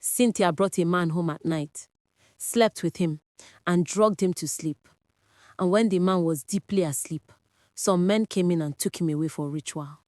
Cynthia brought a man home at night, slept with him, and drugged him to sleep. And when the man was deeply asleep, some men came in and took him away for ritual.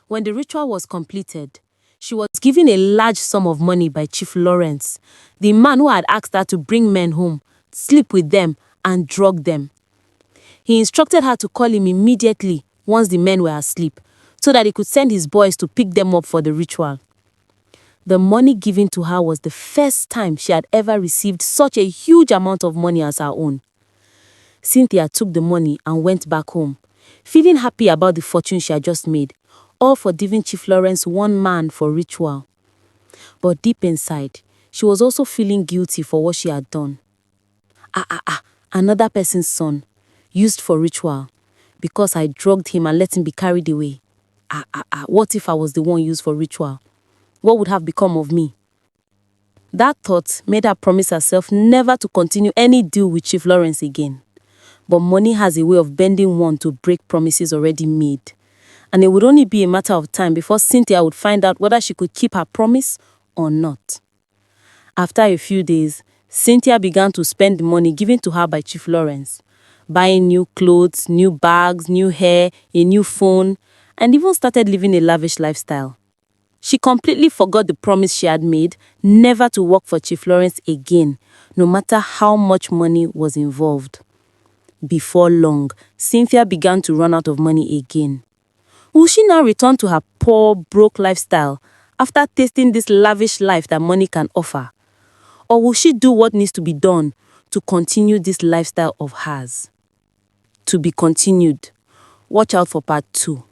When the ritual was completed, she was given a large sum of money by Chief Lawrence, the man who had asked her to bring men home, sleep with them, and drug them. He instructed her to call him immediately once the men were asleep, so that he could send his boys to pick them up for the ritual. The money given to her was the first time she had ever received such a huge amount of money as her own. Cynthia took the money and went back home, feeling happy about the fortune she had just made, all for giving Chief Lawrence one man for ritual. But deep inside, she was also feeling guilty for what she had done. Another person's son, used for ritual, because I drugged him and let him be carried away. What if I was the one used for ritual? What would have become of me? That thought made her promise herself never to continue any deal with Chief Lawrence again. But money has a way of bending one to break promises already made. And it would only be a matter of time before Cynthia would find out whether she could keep her promise or not. After a few days, Cynthia began to spend the money given to her by Chief Lawrence, buying new clothes, new bags, new hair, a new phone, and even started living a lavish lifestyle. She completely forgot the promise she had made never to work for Chief Lawrence again, no matter how much money was involved. Before long, Cynthia began to run out of money again. Will she now return to her poor, broke lifestyle after tasting this lavish life that money can offer? Or will she do what needs to be done to continue this lifestyle of hers? To be continued. Watch out for part 2.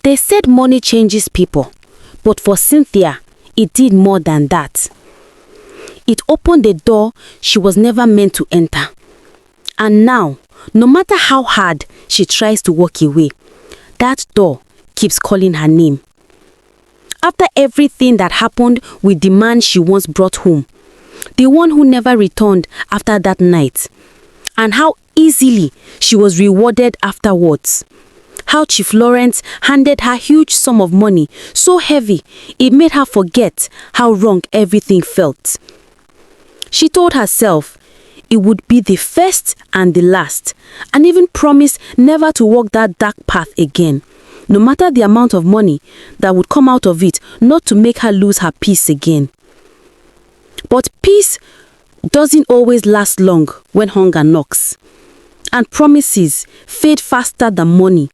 They said money changes people, but for Cynthia, it did more than that. It opened a door she was never meant to enter. And now, no matter how hard she tries to walk away, that door keeps calling her name. After everything that happened with the man she once brought home, the one who never returned after that night, and how easily she was rewarded afterwards, how Chief Lawrence handed her a huge sum of money so heavy it made her forget how wrong everything felt. She told herself it would be the first and the last, and even promised never to walk that dark path again, no matter the amount of money that would come out of it, not to make her lose her peace again. But peace doesn't always last long when hunger knocks, and promises fade faster than money.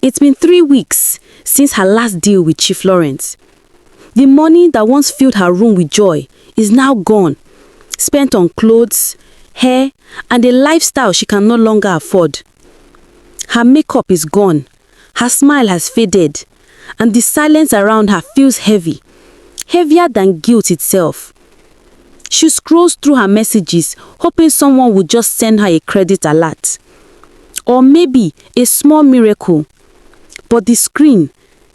It's been 3 weeks since her last deal with Chief Lawrence. The money that once filled her room with joy is now gone, spent on clothes, hair, and a lifestyle she can no longer afford. Her makeup is gone, her smile has faded, and the silence around her feels heavy, heavier than guilt itself. She scrolls through her messages, hoping someone would just send her a credit alert, or maybe a small miracle. But the screen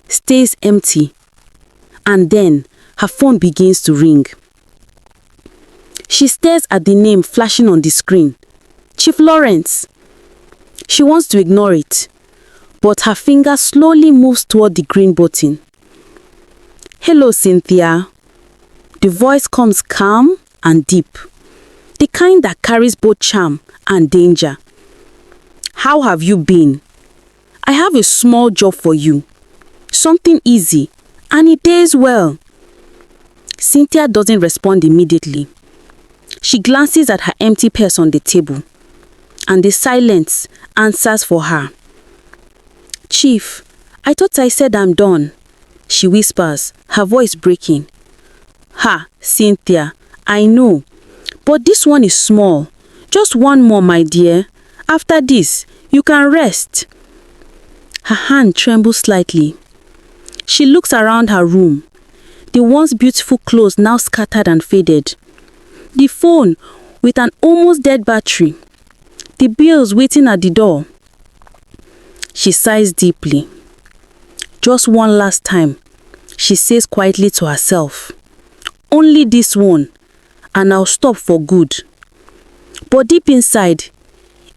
stays empty, and then her phone begins to ring. She stares at the name flashing on the screen, Chief Lawrence. She wants to ignore it, but her finger slowly moves toward the green button. "Hello, Cynthia." The voice comes calm and deep, the kind that carries both charm and danger. "How have you been? I have a small job for you, something easy, and it pays well." Cynthia doesn't respond immediately. She glances at her empty purse on the table, and the silence answers for her. "Chief, I thought I said I'm done," she whispers, her voice breaking. Cynthia, I know, but this one is small. Just one more, my dear. After this, you can rest." Her hand trembles slightly. She looks around her room, the once beautiful clothes now scattered and faded, the phone with an almost dead battery, the bills waiting at the door. She sighs deeply. "Just one last time," she says quietly to herself. "Only this one, and I'll stop for good." But deep inside,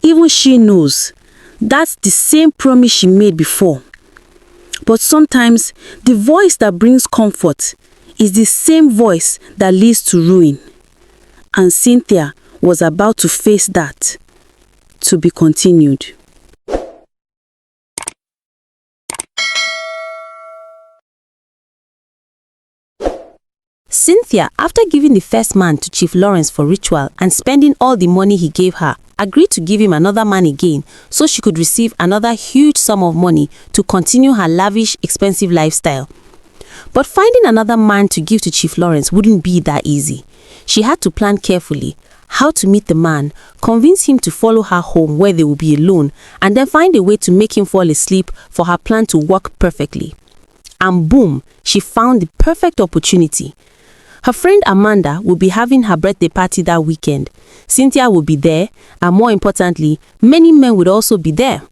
even she knows that's the same promise she made before. But sometimes the voice that brings comfort is the same voice that leads to ruin. And Cynthia was about to face that. To be continued. Cynthia, after giving the first man to Chief Lawrence for ritual and spending all the money he gave her, agreed to give him another man again so she could receive another huge sum of money to continue her lavish, expensive lifestyle. But finding another man to give to Chief Lawrence wouldn't be that easy. She had to plan carefully how to meet the man, convince him to follow her home where they would be alone, and then find a way to make him fall asleep for her plan to work perfectly. And boom, she found the perfect opportunity. Her friend Amanda would be having her birthday party that weekend. Cynthia would be there, and more importantly, many men would also be there.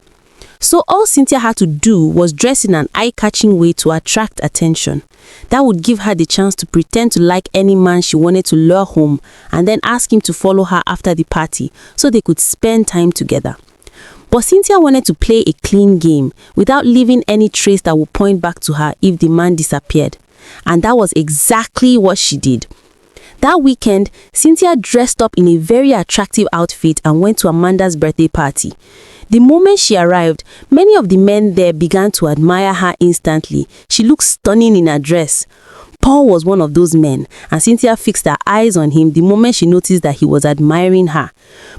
So all Cynthia had to do was dress in an eye-catching way to attract attention. That would give her the chance to pretend to like any man she wanted to lure home and then ask him to follow her after the party so they could spend time together. But Cynthia wanted to play a clean game without leaving any trace that would point back to her if the man disappeared. And that was exactly what she did. That weekend, Cynthia dressed up in a very attractive outfit and went to Amanda's birthday party. The moment she arrived, many of the men there began to admire her instantly. She looked stunning in her dress. Paul was one of those men, and Cynthia fixed her eyes on him the moment she noticed that he was admiring her.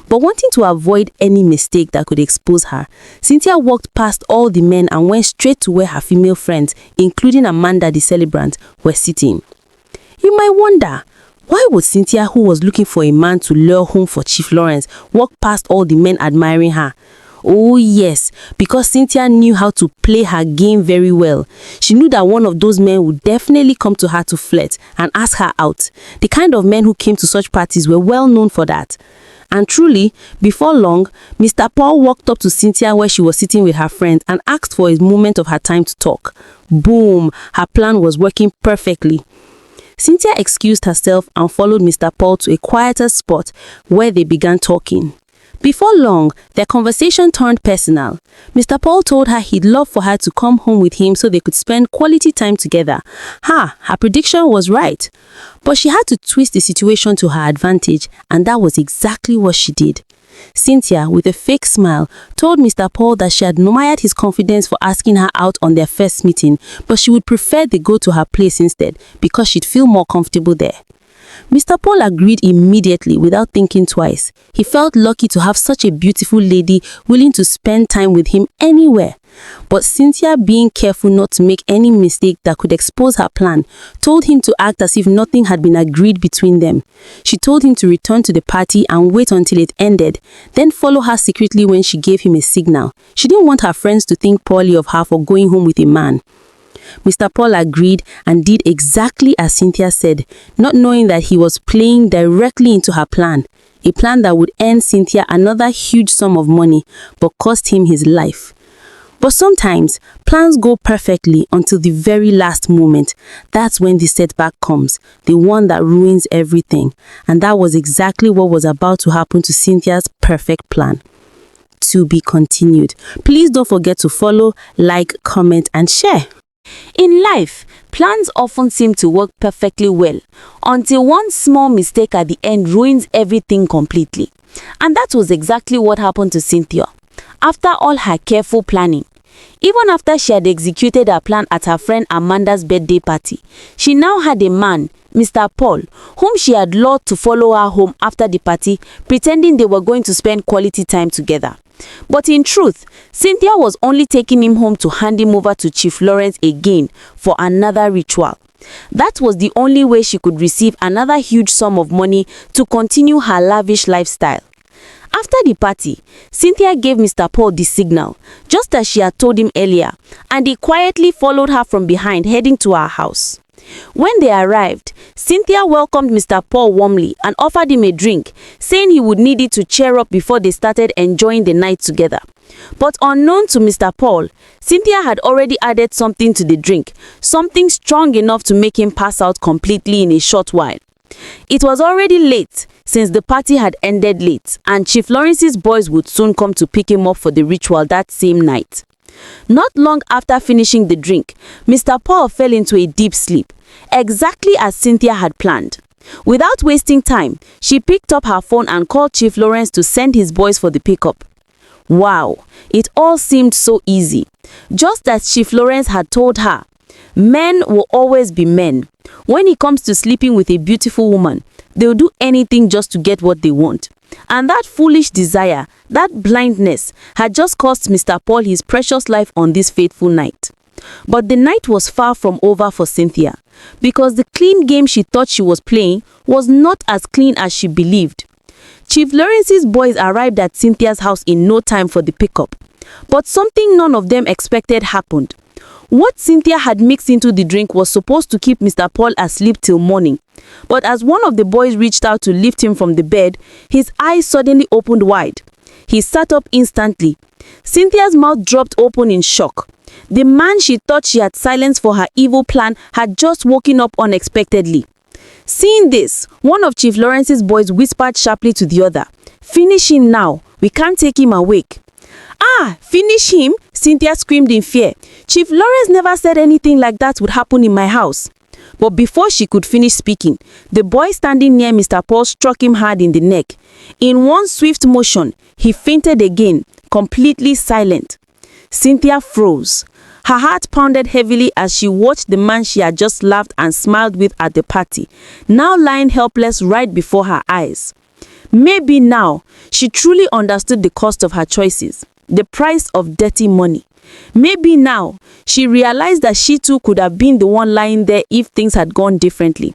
But wanting to avoid any mistake that could expose her, Cynthia walked past all the men and went straight to where her female friends, including Amanda the celebrant, were sitting. You might wonder, why would Cynthia, who was looking for a man to lure home for Chief Lawrence, walk past all the men admiring her? Oh yes, because Cynthia knew how to play her game very well. She knew that one of those men would definitely come to her to flirt and ask her out. The kind of men who came to such parties were well known for that. And truly, before long, Mr. Paul walked up to Cynthia where she was sitting with her friend and asked for a moment of her time to talk. Boom, her plan was working perfectly. Cynthia excused herself and followed Mr. Paul to a quieter spot where they began talking. Before long, their conversation turned personal. Mr. Paul told her he'd love for her to come home with him so they could spend quality time together. Her prediction was right. But she had to twist the situation to her advantage, and that was exactly what she did. Cynthia, with a fake smile, told Mr. Paul that she admired his confidence for asking her out on their first meeting, but she would prefer they go to her place instead because she'd feel more comfortable there. Mr. Paul agreed immediately without thinking twice. He felt lucky to have such a beautiful lady willing to spend time with him anywhere. But Cynthia, being careful not to make any mistake that could expose her plan, told him to act as if nothing had been agreed between them. She told him to return to the party and wait until it ended, then follow her secretly when she gave him a signal. She didn't want her friends to think poorly of her for going home with a man. Mr. Paul agreed and did exactly as Cynthia said, not knowing that he was playing directly into her plan, a plan that would earn Cynthia another huge sum of money but cost him his life. But sometimes, plans go perfectly until the very last moment. That's when the setback comes, the one that ruins everything. And that was exactly what was about to happen to Cynthia's perfect plan. To be continued. Please don't forget to follow, like, comment, and share. In life, plans often seem to work perfectly well until one small mistake at the end ruins everything completely. And that was exactly what happened to Cynthia. After all her careful planning, even after she had executed her plan at her friend Amanda's birthday party, she now had a man, Mr. Paul, whom she had lured to follow her home after the party, pretending they were going to spend quality time together. But in truth, Cynthia was only taking him home to hand him over to Chief Lawrence again for another ritual. That was the only way she could receive another huge sum of money to continue her lavish lifestyle. After the party, Cynthia gave Mr. Paul the signal, just as she had told him earlier, and he quietly followed her from behind, heading to her house. When they arrived, Cynthia welcomed Mr. Paul warmly and offered him a drink, saying he would need it to cheer up before they started enjoying the night together. But unknown to Mr. Paul, Cynthia had already added something to the drink, something strong enough to make him pass out completely in a short while. It was already late, since the party had ended late, and Chief Lawrence's boys would soon come to pick him up for the ritual that same night. Not long after finishing the drink, Mr. Paul fell into a deep sleep, exactly as Cynthia had planned. Without wasting time, she picked up her phone and called Chief Lawrence to send his boys for the pickup. Wow, it all seemed so easy. Just as Chief Lawrence had told her, men will always be men. When it comes to sleeping with a beautiful woman, they'll do anything just to get what they want. And that foolish desire, that blindness, had just cost Mr. Paul his precious life on this fateful night. But the night was far from over for Cynthia, because the clean game she thought she was playing was not as clean as she believed. Chief Lawrence's boys arrived at Cynthia's house in no time for the pickup, but something none of them expected happened. What Cynthia had mixed into the drink was supposed to keep Mr. Paul asleep till morning, but as one of the boys reached out to lift him from the bed, his eyes suddenly opened wide. He sat up instantly. Cynthia's mouth dropped open in shock. The man she thought she had silenced for her evil plan had just woken up unexpectedly. Seeing this, one of Chief Lawrence's boys whispered sharply to the other, "Finish him now. We can't take him awake." "Ah, finish him?" Cynthia screamed in fear. "Chief Lawrence never said anything like that would happen in my house." But before she could finish speaking, the boy standing near Mr. Paul struck him hard in the neck. In one swift motion, he fainted again, completely silent. Cynthia froze. Her heart pounded heavily as she watched the man she had just laughed and smiled with at the party, now lying helpless right before her eyes. Maybe now, she truly understood the cost of her choices, the price of dirty money. Maybe now, she realized that she too could have been the one lying there if things had gone differently.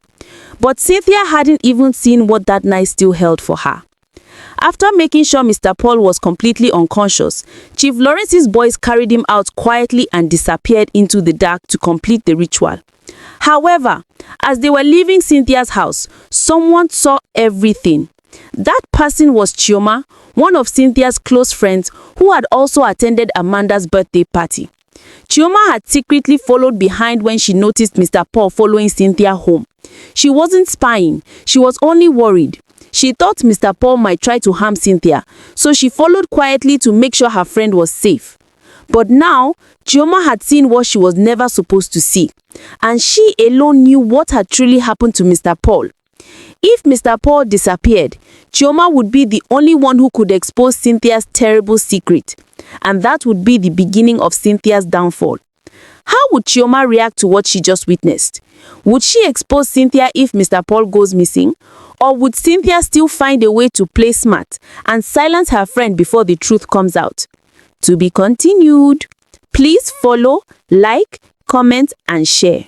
But Cynthia hadn't even seen what that night still held for her. After making sure Mr. Paul was completely unconscious, Chief Lawrence's boys carried him out quietly and disappeared into the dark to complete the ritual. However, as they were leaving Cynthia's house, someone saw everything. That person was Chioma, one of Cynthia's close friends who had also attended Amanda's birthday party. Chioma had secretly followed behind when she noticed Mr. Paul following Cynthia home. She wasn't spying, she was only worried. She thought Mr. Paul might try to harm Cynthia, so she followed quietly to make sure her friend was safe. But now, Chioma had seen what she was never supposed to see, and she alone knew what had truly happened to Mr. Paul. If Mr. Paul disappeared, Chioma would be the only one who could expose Cynthia's terrible secret, and that would be the beginning of Cynthia's downfall. How would Chioma react to what she just witnessed? Would she expose Cynthia if Mr. Paul goes missing? Or would Cynthia still find a way to play smart and silence her friend before the truth comes out? To be continued. Please follow, like, comment, and share.